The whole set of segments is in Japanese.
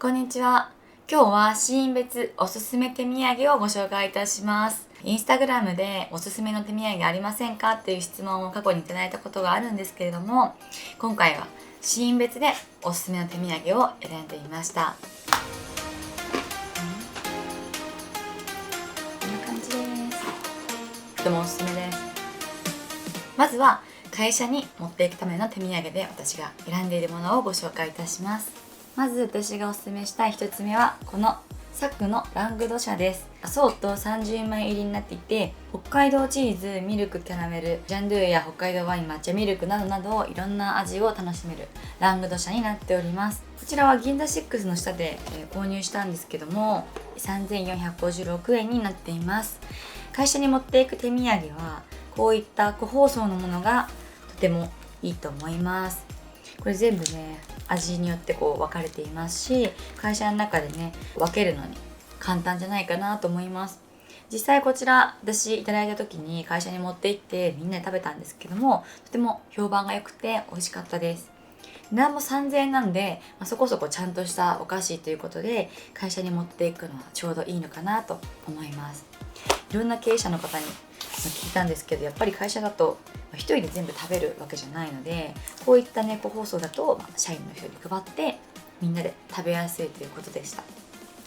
こんにちは。今日はシーン別おすすめ手土産をご紹介いたします。インスタグラムでおすすめの手土産ありませんかっていう質問を過去にいただいたことがあるんですけれども、今回はシーン別でおすすめの手土産を選んでみました。こんな感じです。とてもおすすめです。まずは会社に持っていくための手土産で私が選んでいるものをご紹介いたします。まず私がおすすめしたい1つ目はこのサクのラングドシャです。ソート30枚入りになっていて、北海道チーズ、ミルク、キャラメル、ジャンドゥや北海道ワイン、抹茶ミルクなどなどいろんな味を楽しめるラングドシャになっております。こちらは銀座6の下で購入したんですけども、3456円になっています。会社に持っていく手土産はこういった個包装のものがとてもいいと思います。これ全部ね、味によって分かれていますし、会社の中でね分けるのに簡単じゃないかなと思います。実際こちら私いただいた時に会社に持って行ってみんなで食べたんですけども、とても評判が良くて美味しかったです。値段も3000円なんで、そこそこちゃんとしたお菓子ということで会社に持っていくのはちょうどいいのかなと思います。いろんな経営者の方に聞いたんですけど、やっぱり会社だと一人で全部食べるわけじゃないので、こういった個包装だと社員の人に配ってみんなで食べやすいということでした。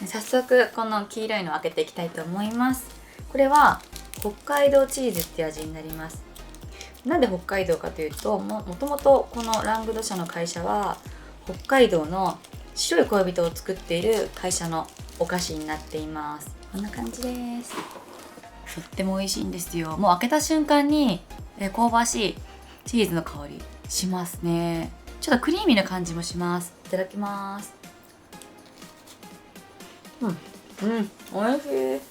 早速この黄色いのを開けていきたいと思います。これは北海道チーズって味になります。なんで北海道かというと、もともとこのラングドシャの会社は北海道の白い恋人を作っている会社のお菓子になっています。こんな感じです。とっても美味しいんですよ。もう開けた瞬間に香ばしいチーズの香りしますね。ちょっとクリーミーな感じもします。いただきます。美味しい。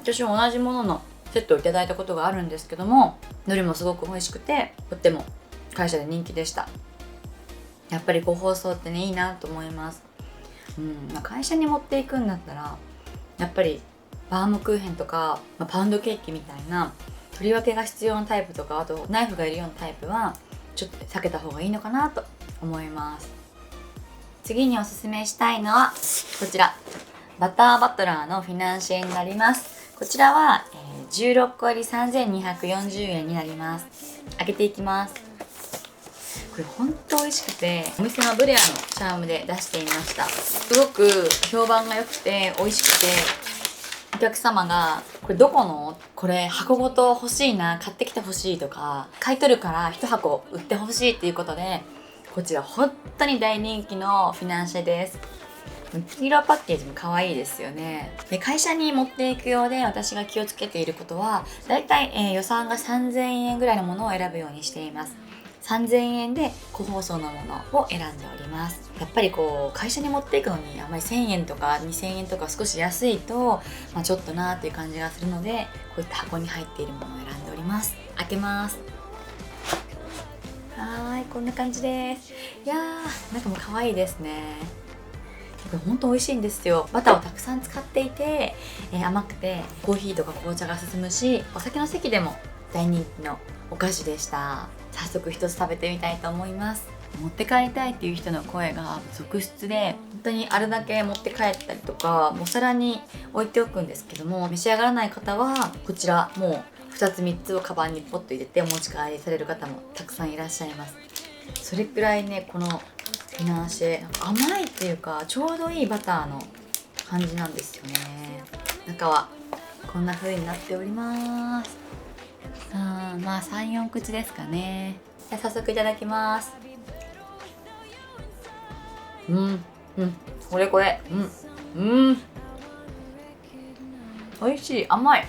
私は同じもののセットをいただいたことがあるんですけども、どれもすごく美味しくてとっても会社で人気でした。やっぱり個包装ってね、いいなと思います。会社に持っていくんだったらやっぱりバームクーヘンとか、パウンドケーキみたいな取り分けが必要なタイプとか、あとナイフがいるようなタイプはちょっと避けた方がいいのかなと思います。次におすすめしたいのはこちら、バターバトラーのフィナンシェになります。こちらは16個入り3240円になります。開けていきます。これ本当美味しくて、お店のブレアのチャームで出していました。すごく評判が良くて美味しくて、お客様がこれどこの、これ箱ごと欲しいな、買ってきて欲しいとか、買い取るから1箱売って欲しいっていうことで、こちら本当に大人気のフィナンシェです。黄色パッケージも可愛いですよね。で、会社に持っていくようで私が気をつけていることは、だいたい予算が3000円ぐらいのものを選ぶようにしています。3000円で個包装のものを選んでおります。やっぱり会社に持っていくのにあんまり1000円とか2000円とか少し安いと、ちょっとなーっていう感じがするので、こういった箱に入っているものを選んでおります。開けます。こんな感じです。いやー、中も可愛いですね。本当美味しいんですよ。バターをたくさん使っていて、甘くてコーヒーとか紅茶が進むし、お酒の席でも大人気のお菓子でした。早速一つ食べてみたいと思います。持って帰りたいっていう人の声が続出で、本当にあるだけ持って帰ったりとか、お皿に置いておくんですけども、召し上がらない方はこちらもう2つ3つをカバンにポッと入れてお持ち帰りされる方もたくさんいらっしゃいます。それくらいね、このフィナンシェ甘いっていうかちょうどいいバターの感じなんですよね。中はこんな風になっております。3、4口ですかね。じゃあ早速いただきます。これ美味しい。甘い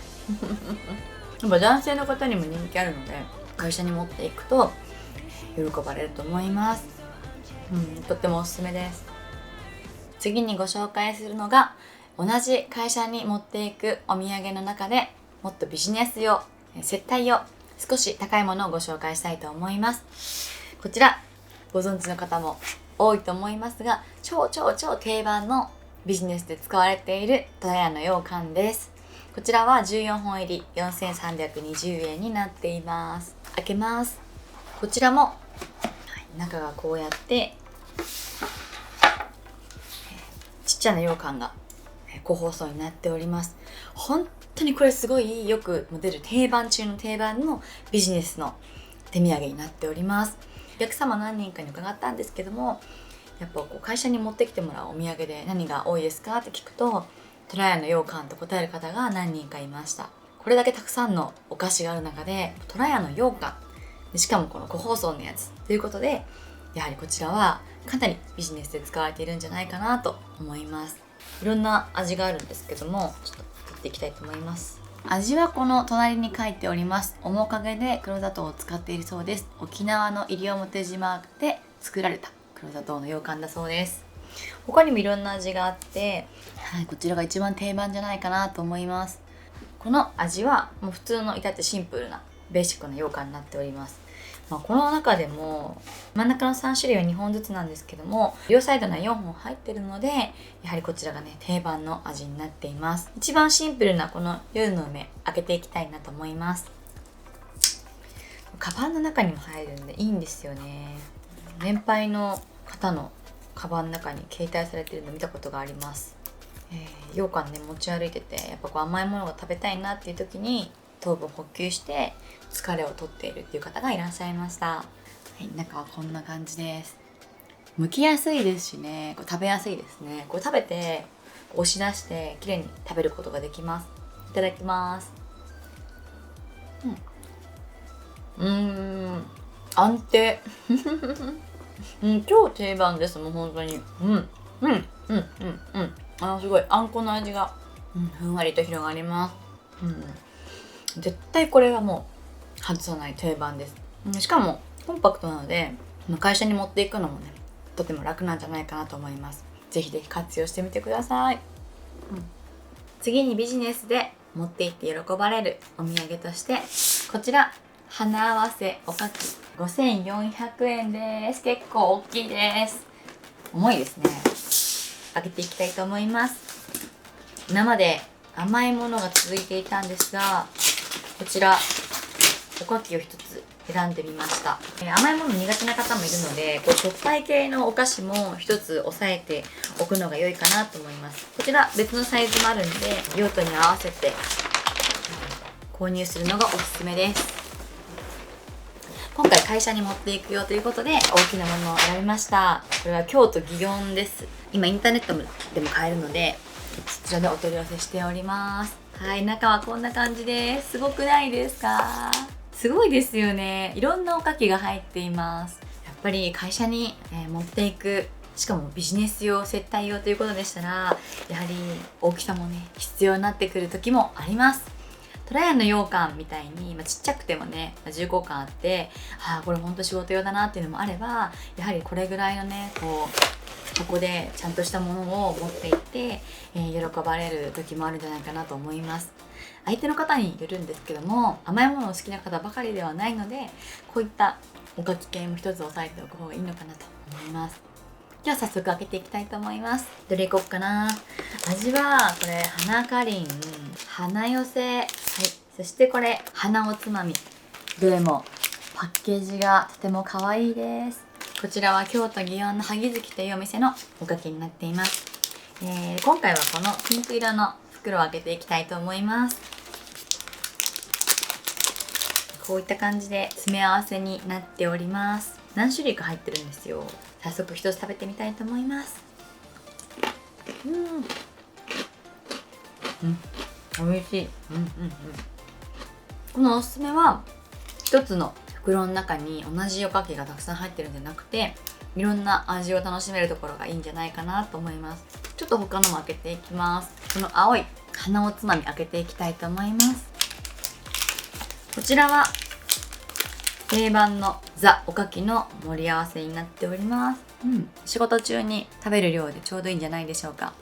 やっぱ男性の方にも人気あるので、会社に持っていくと喜ばれると思います。とってもおすすめです。次にご紹介するのが、同じ会社に持っていくお土産の中でもっとビジネス用、接待用、少し高いものをご紹介したいと思います。こちらご存知の方も多いと思いますが、超定番のビジネスで使われている戸屋の羊羹です。こちらは14本入り4320円になっています。開けます。こちらも中がこうやってちゃな羊羹が個包装になっております。本当にこれすごいよく出る定番中の定番のビジネスの手土産になっております。お客様何人かに伺ったんですけども、やっぱ会社に持ってきてもらうお土産で何が多いですかって聞くと、とらやの羊羹と答える方が何人かいました。これだけたくさんのお菓子がある中でとらやの羊羹、しかもこの個包装のやつということで、やはりこちらはかなりビジネスで使われているんじゃないかなと思います。いろんな味があるんですけども、ちょっと作っていきたいと思います。味はこの隣に書いております面影で黒砂糖を使っているそうです。沖縄の西表島で作られた黒砂糖の羊羹だそうです。他にもいろんな味があって、こちらが一番定番じゃないかなと思います。この味はもう普通の至ってシンプルなベーシックな羊羹になっております。この中でも真ん中の3種類は2本ずつなんですけども、両サイドには4本入ってるので、やはりこちらがね定番の味になっています。一番シンプルなこの夜の梅開けていきたいなと思います。カバンの中にも入るんでいいんですよね。年配の方のカバンの中に携帯されてるの見たことがあります。羊羹ね持ち歩いてて、やっぱ甘いものが食べたいなっていう時に糖分補給して疲れを取っているっていう方がいらっしゃいました。中はこんな感じです。剥きやすいですしね、食べやすいですね。食べて押し出してきれいに食べることができます。いただきます。安定超定番です。もう本当にすごいあんこの味が、ふんわりと広がります。絶対これはもう外さない定番です。しかもコンパクトなので会社に持っていくのもねとても楽なんじゃないかなと思います。ぜひぜひ活用してみてください。次にビジネスで持って行って喜ばれるお土産として、こちら花合わせおかき5400円です。結構大きいです。重いですね。開けていきたいと思います。今まで甘いものが続いていたんですが、こちらおかきを一つ選んでみました。甘いもの苦手な方もいるので、しょっぱい系のお菓子も一つ押さえておくのが良いかなと思います。こちら別のサイズもあるんで、用途に合わせて購入するのがおすすめです。今回会社に持っていくよということで大きなものを選びました。これは京都祇園です。今インターネットでも買えるので、そちらでお取り寄せしております。中はこんな感じです。すごくないですか？すごいですよね。いろんなおかきが入っています。やっぱり会社に、持っていく、しかもビジネス用接待用ということでしたら、やはり大きさもね必要になってくる時もあります。とらやの羊羹みたいに、ちっちゃくてもね15羹あって、これほんと仕事用だなっていうのもあれば、やはりこれぐらいのねここでちゃんとしたものを持っていって、喜ばれる時もあるんじゃないかなと思います。相手の方によるんですけども、甘いものを好きな方ばかりではないので、こういったおかき系も一つ押さえておく方がいいのかなと思います。では早速開けていきたいと思います。どれいこっかな。味はこれ花かりん、花寄せ、そしてこれ花おつまみ。どれもパッケージがとても可愛いです。こちらは京都祇園の萩月というお店のおかきになっています。今回はこのピンク色の袋を開けていきたいと思います。こういった感じで詰め合わせになっております。何種類か入ってるんですよ。早速一つ食べてみたいと思います。美味しい。このおすすめは一つの袋の中に同じおかきがたくさん入ってるんじゃなくて、いろんな味を楽しめるところがいいんじゃないかなと思います。ちょっと他のも開けていきます。この青い花おつまみ開けていきたいと思います。こちらは定番のザおかきの盛り合わせになっております。仕事中に食べる量でちょうどいいんじゃないでしょうか。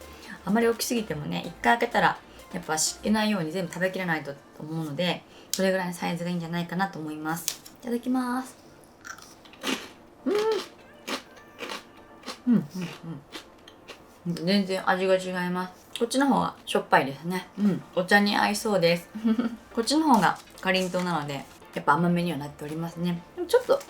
あまり大きすぎてもね、一回開けたらやっぱ湿気ないように全部食べきらないと思うので、それぐらいのサイズがいいんじゃないかなと思います。いただきます。全然味が違います。こっちの方がしょっぱいですね。お茶に合いそうです。こっちの方がかりんとうなので、やっぱ甘めにはなっておりますね。でもちょっと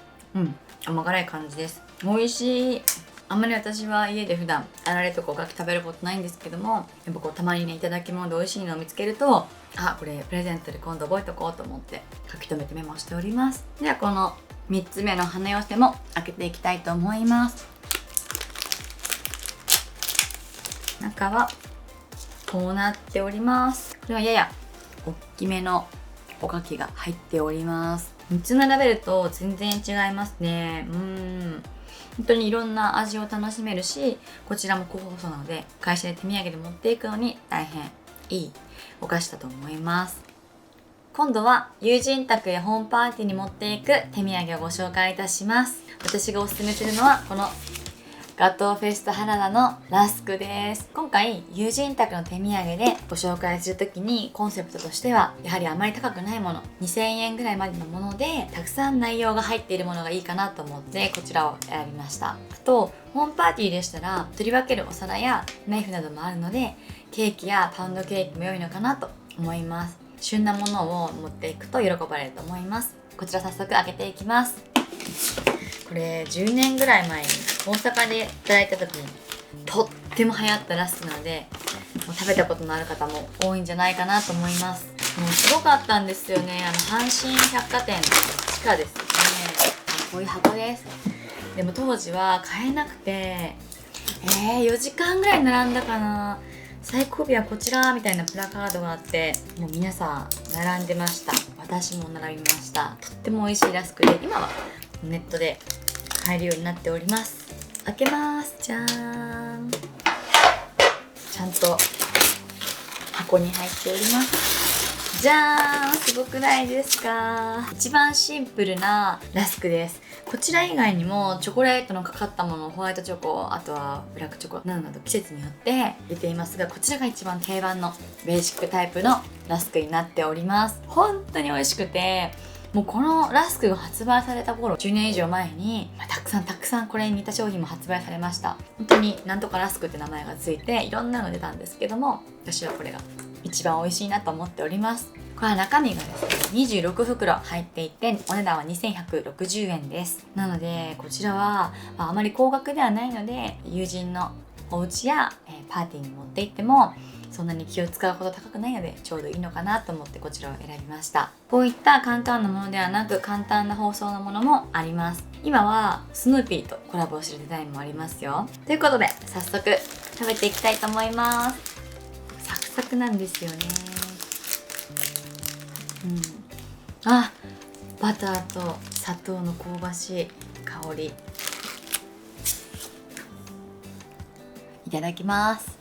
甘辛い感じです。美味しい。あんまり私は家で普段あられとかおかき食べることないんですけども、やっぱこうたまにね、いただき物で美味しいのを見つけると、あ、これプレゼントで今度覚えとこうと思って書き留めてメモしております。ではこの3つ目の花寄せも開けていきたいと思います。中はこうなっております。これはやや大きめのおかきが入っております。3つ並べると全然違いますね。本当にいろんな味を楽しめるし、こちらも高放送なので会社で手土産で持っていくのに大変いいお菓子だと思います。今度は友人宅やホームパーティーに持っていく手土産をご紹介いたします。私がおすすめするのはこのガトーフェスタ原田のラスクです。今回友人宅の手土産でご紹介するときにコンセプトとしてはやはりあまり高くないもの、2000円ぐらいまでのものでたくさん内容が入っているものがいいかなと思ってこちらを選びました。あとホームパーティーでしたら取り分けるお皿やナイフなどもあるのでケーキやパウンドケーキも良いのかなと思います。旬なものを持っていくと喜ばれると思います。こちら早速開けていきます。これ10年ぐらい前に大阪でいただいた時にとっても流行ったラスクなので、もう食べたことのある方も多いんじゃないかなと思います。もうすごかったんですよね。阪神百貨店の地下ですね。こういう箱です。でも当時は買えなくて4時間ぐらい並んだかな。最後尾はこちらみたいなプラカードがあって、もう皆さん並んでました。私も並びました。とっても美味しいラスクで、今はネットで買えるようになっております。開けます。じゃーん。ちゃんと箱に入っております。じゃーん、すごくないですか？一番シンプルなラスクです。こちら以外にもチョコレートのかかったもの、ホワイトチョコ、あとはブラックチョコなどなど季節によって出ていますが、こちらが一番定番のベーシックタイプのラスクになっております。本当に美味しくて、もうこのラスクが発売された頃、10年以上前に、たくさんこれに似た商品も発売されました。本当になんとかラスクって名前がついていろんなの出たんですけども、私はこれが一番美味しいなと思っております。これは中身がですね、26袋入っていて、お値段は2160円です。なのでこちらは、あまり高額ではないので、友人のお家やパーティーに持って行ってもそんなに気を使うほど高くないのでちょうどいいのかなと思ってこちらを選びました。こういった簡単なものではなく簡単な包装のものもあります。今はスヌーピーとコラボしてるデザインもありますよ。ということで早速食べていきたいと思います。サクサクなんですよね。あ、バターと砂糖の香ばしい香り、いただきます。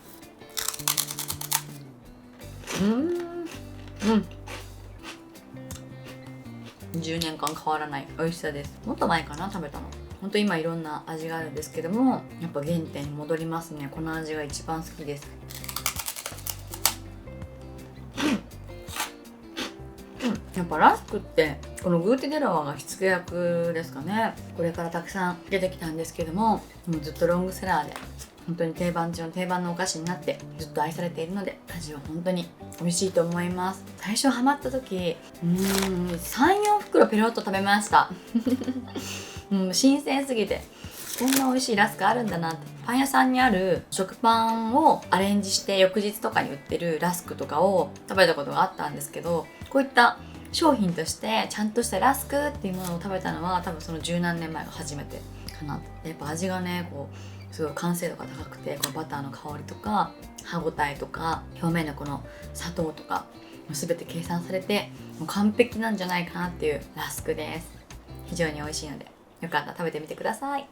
10年間変わらない美味しさです。もっと前かな食べたの。ほんと今いろんな味があるんですけども、やっぱ原点に戻りますね。この味が一番好きです。やっぱラスクってこのグーテデラワが火付け役ですかね。これからたくさん出てきたんですけども、もうずっとロングセラーで本当に定番中の定番のお菓子になってずっと愛されているので、味は本当に美味しいと思います。最初ハマった時3、4袋ペロッと食べました新鮮すぎてこんな美味しいラスクあるんだなって。パン屋さんにある食パンをアレンジして翌日とかに売ってるラスクとかを食べたことがあったんですけど、こういった商品としてちゃんとしたラスクっていうものを食べたのは多分その十何年前が初めてかな。やっぱ味がね、こうすごい完成度が高くて、このバターの香りとか歯ごたえとか表面のこの砂糖とか全て計算されてもう完璧なんじゃないかなっていうラスクです。非常に美味しいのでよかったら食べてみてください。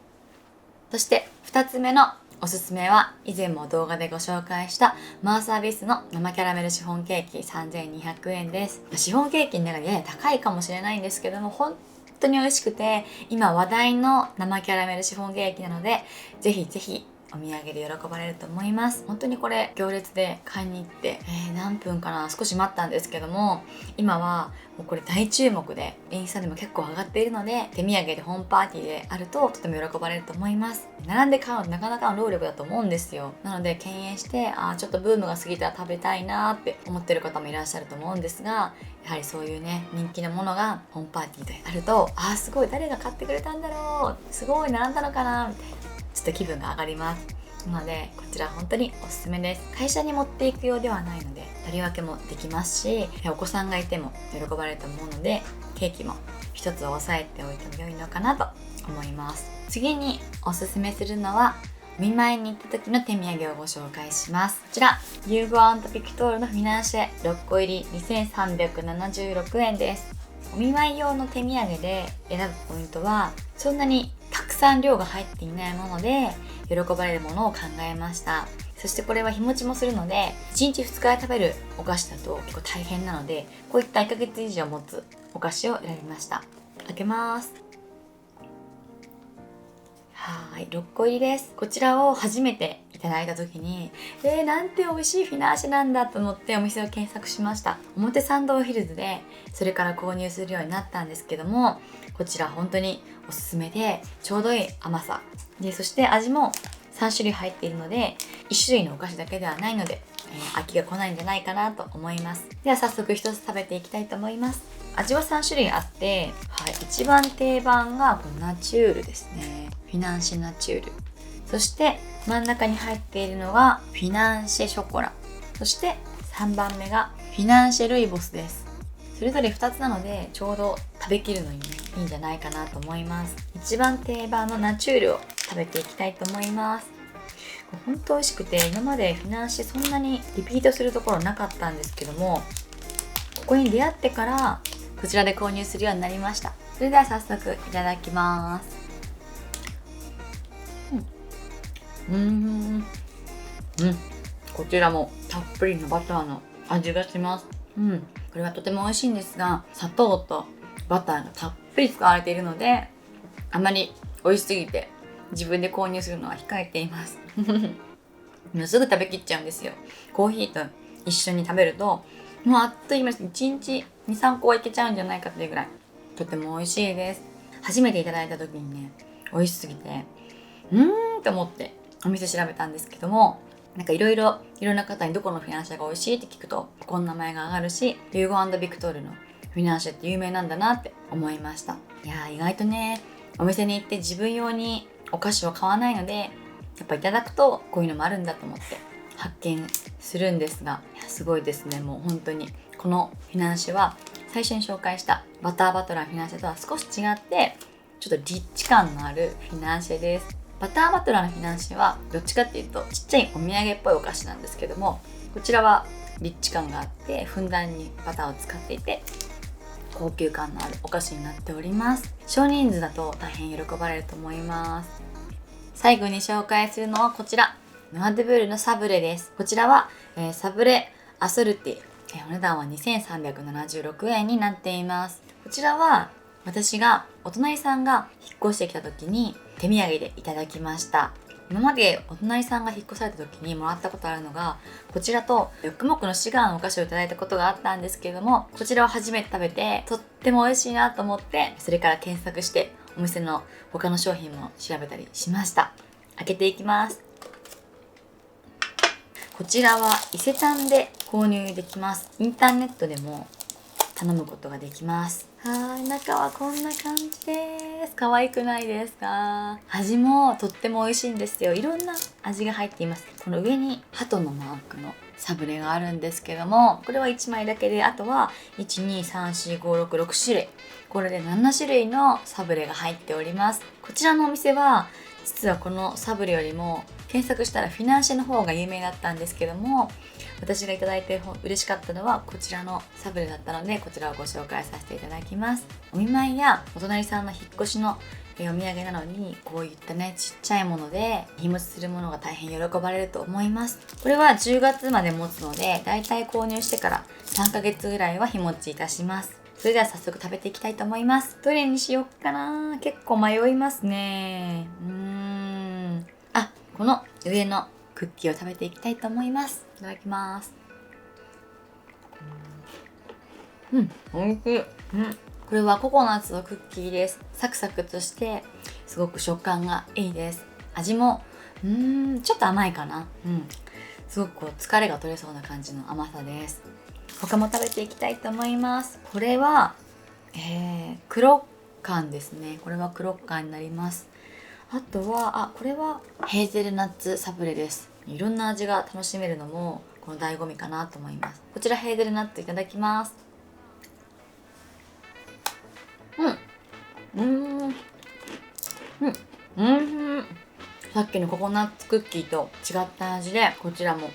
そして2つ目のおすすめは、以前も動画でご紹介したマーサービスの生キャラメルシフォンケーキ3200円です。シフォンケーキの中でやや高いかもしれないんですけども、本当に美味しくて今話題の生キャラメルシフォンケーキなので、ぜひぜひお土産で喜ばれると思います。本当にこれ行列で買いに行って、何分かな、少し待ったんですけども、今はもうこれ大注目でインスタでも結構上がっているので、手土産でホームパーティーであるととても喜ばれると思います。並んで買うのなかなかの労力だと思うんですよ。なので敬遠して、ちょっとブームが過ぎたら食べたいなって思ってる方もいらっしゃると思うんですが、やはりそういうね、人気のものがホームパーティーであると、すごい誰が買ってくれたんだろう、すごい並んだのかなみたいな、ちょっと気分が上がります。なのでこちら本当におすすめです。会社に持っていくようではないので取り分けもできますし、お子さんがいても喜ばれると思うので、ケーキも一つ押さえておいても良いのかなと思います。次におすすめするのは、お見舞いに行った時の手土産をご紹介します。こちらリューゴアントピクトールのフィナンシェ6個入り2376円です。お見舞い用の手土産で選ぶポイントは、そんなにたくさん量が入っていないもので喜ばれるものを考えました。そしてこれは日持ちもするので、1日2日で食べるお菓子だと結構大変なので、こういった1ヶ月以上持つお菓子を選びました。開けます。はい、6個入りです。こちらを初めていただいた時に、なんて美味しいフィナンシェなんだと思ってお店を検索しました。表参道ヒルズでそれから購入するようになったんですけども、こちら本当におすすめで、ちょうどいい甘さで、そして味も3種類入っているので、1種類のお菓子だけではないので、飽きが来ないんじゃないかなと思います。では早速一つ食べていきたいと思います。味は3種類あって、一番定番がこのナチュールですね。フィナンシェナチュール。そして真ん中に入っているのがフィナンシェショコラ。そして3番目がフィナンシェルイボスです。それぞれ2つなのでちょうど食べきるのにね、いいんじゃないかなと思います。一番定番のナチュールを食べていきたいと思います。本当美味しくて、今までフィナンシェそんなにリピートするところなかったんですけども、ここに出会ってからこちらで購入するようになりました。それでは早速いただきます。こちらもたっぷりのバターの味がします。これはとても美味しいんですが、砂糖とバターがたっぷり使われているので、あまり美味しすぎて自分で購入するのは控えていますもうすぐ食べきっちゃうんですよ。コーヒーと一緒に食べるともうあっという間に1日 2,3 個はいけちゃうんじゃないかっていうぐらいとても美味しいです。初めていただいた時にね、美味しすぎてと思ってお店調べたんですけども、なんかいろんな方にどこのフィナンシェが美味しいって聞くとこの名前が上がるし、ヒューゴ&ビクトールのフィナンシェって有名なんだなって思いました。いやー、意外とね、お店に行って自分用にお菓子を買わないので、やっぱいただくとこういうのもあるんだと思って発見するんですが、いやすごいですね。もう本当にこのフィナンシェは最初に紹介したバターバトラーフィナンシェとは少し違って、ちょっとリッチ感のあるフィナンシェです。バターバトラーのフィナンシェはどっちかっていうとちっちゃいお土産っぽいお菓子なんですけども、こちらはリッチ感があってふんだんにバターを使っていて高級感のあるお菓子になっております。少人数だと大変喜ばれると思います。最後に紹介するのはこちら、ノアドゥブールのサブレです。こちらは、サブレアソルティ、お値段は2376円になっています。こちらは私がお隣さんが引っ越してきた時に手土産でいただきました。今までお隣さんが引っ越された時にもらったことあるのがこちらとヨックモックのシガーのお菓子をいただいたことがあったんですけれども、こちらを初めて食べてとっても美味しいなと思って、それから検索してお店の他の商品も調べたりしました。開けていきます。こちらは伊勢丹で購入できます。インターネットでも頼むことができます。中はこんな感じです。可愛くないですか？味もとっても美味しいんですよ。いろんな味が入っています。この上に鳩のマークのサブレがあるんですけども、これは1枚だけで、あとは 1,2,3,4,5,6,6 種類、これで7種類のサブレが入っております。こちらのお店は実はこのサブレよりも検索したらフィナンシェの方が有名だったんですけども、私がいただいて嬉しかったのはこちらのサブレだったので、こちらをご紹介させていただきます。お見舞いやお隣さんの引っ越しのお土産なのに、こういったねちっちゃいもので日持ちするものが大変喜ばれると思います。これは10月まで持つので、だいたい購入してから3ヶ月ぐらいは日持ちいたします。それでは早速食べていきたいと思います。どれにしようかな、結構迷いますね。この上のクッキーを食べていきたいと思います。いただきます。美味しい。これはココナッツのクッキーです。サクサクとしてすごく食感がいいです。味もちょっと甘いかな。すごくこう疲れが取れそうな感じの甘さです。他も食べていきたいと思います。これは、クロッカンですね。これはクロッカンになります。あとはこれはヘーゼルナッツサブレです。いろんな味が楽しめるのもこの醍醐味かなと思います。こちらヘーゼルナッツいただきます。さっきのココナッツクッキーと違った味で、こちらも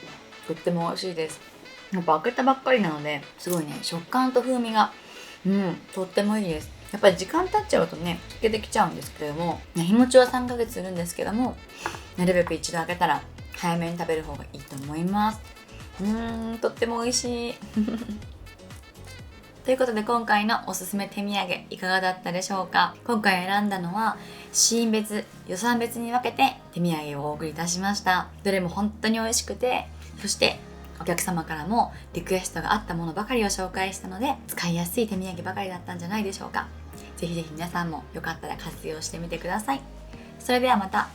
とっても美味しいです。やっぱ開けたばっかりなので、すごいね、食感と風味がとってもいいです。やっぱり時間経っちゃうとね、溶けてきちゃうんですけれども、日持ちは3ヶ月するんですけども、なるべく一度開けたら早めに食べる方がいいと思います。とっても美味しい。ということで今回のおすすめ手土産いかがだったでしょうか。今回選んだのはシーン別、予算別に分けて手土産をお送りいたしました。どれも本当に美味しくて、そしてお客様からもリクエストがあったものばかりを紹介したので、使いやすい手土産ばかりだったんじゃないでしょうか。ぜひぜひ皆さんもよかったら活用してみてください。それではまた